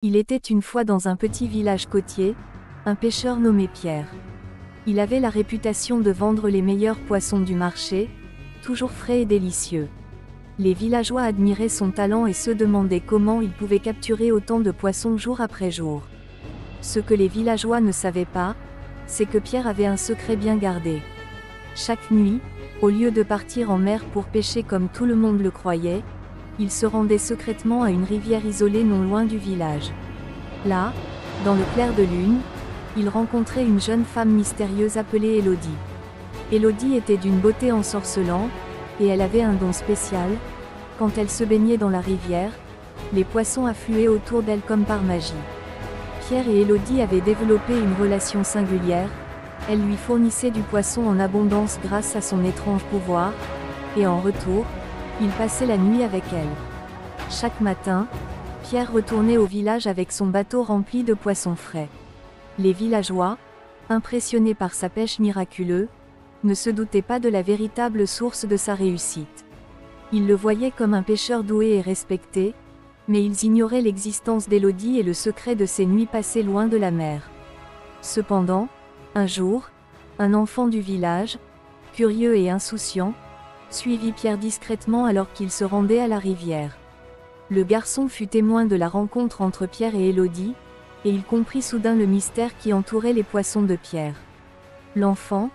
Il était une fois dans un petit village côtier, un pêcheur nommé Pierre. Il avait la réputation de vendre les meilleurs poissons du marché, toujours frais et délicieux. Les villageois admiraient son talent et se demandaient comment il pouvait capturer autant de poissons jour après jour. Ce que les villageois ne savaient pas, c'est que Pierre avait un secret bien gardé. Chaque nuit, au lieu de partir en mer pour pêcher comme tout le monde le croyait, il se rendait secrètement à une rivière isolée non loin du village. Là, dans le clair de lune, il rencontrait une jeune femme mystérieuse appelée Élodie. Élodie était d'une beauté ensorcelante, et elle avait un don spécial. Quand elle se baignait dans la rivière, les poissons affluaient autour d'elle comme par magie. Pierre et Élodie avaient développé une relation singulière. Elle lui fournissait du poisson en abondance grâce à son étrange pouvoir, et en retour, il passait la nuit avec elle. Chaque matin, Pierre retournait au village avec son bateau rempli de poissons frais. Les villageois, impressionnés par sa pêche miraculeuse, ne se doutaient pas de la véritable source de sa réussite. Ils le voyaient comme un pêcheur doué et respecté, mais ils ignoraient l'existence d'Élodie et le secret de ses nuits passées loin de la mer. Cependant, un jour, un enfant du village, curieux et insouciant, suivit Pierre discrètement alors qu'il se rendait à la rivière. Le garçon fut témoin de la rencontre entre Pierre et Élodie, et il comprit soudain le mystère qui entourait les poissons de Pierre. L'enfant,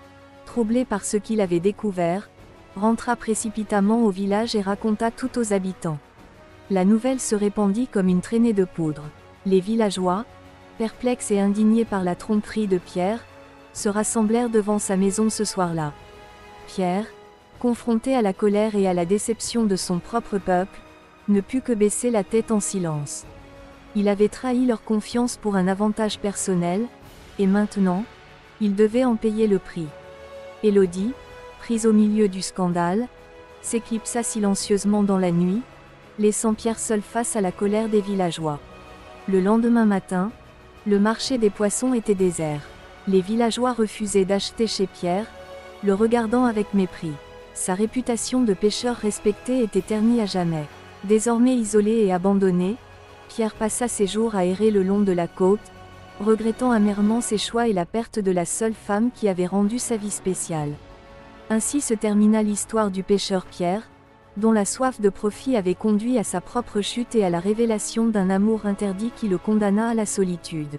troublé par ce qu'il avait découvert, rentra précipitamment au village et raconta tout aux habitants. La nouvelle se répandit comme une traînée de poudre. Les villageois, perplexes et indignés par la tromperie de Pierre, se rassemblèrent devant sa maison ce soir-là. Pierre, confronté à la colère et à la déception de son propre peuple, ne put que baisser la tête en silence. Il avait trahi leur confiance pour un avantage personnel, et maintenant, il devait en payer le prix. Élodie, prise au milieu du scandale, s'éclipsa silencieusement dans la nuit, laissant Pierre seul face à la colère des villageois. Le lendemain matin, le marché des poissons était désert. Les villageois refusaient d'acheter chez Pierre, le regardant avec mépris. Sa réputation de pêcheur respecté était ternie à jamais. Désormais isolé et abandonné, Pierre passa ses jours à errer le long de la côte, regrettant amèrement ses choix et la perte de la seule femme qui avait rendu sa vie spéciale. Ainsi se termina l'histoire du pêcheur Pierre, dont la soif de profit avait conduit à sa propre chute et à la révélation d'un amour interdit qui le condamna à la solitude.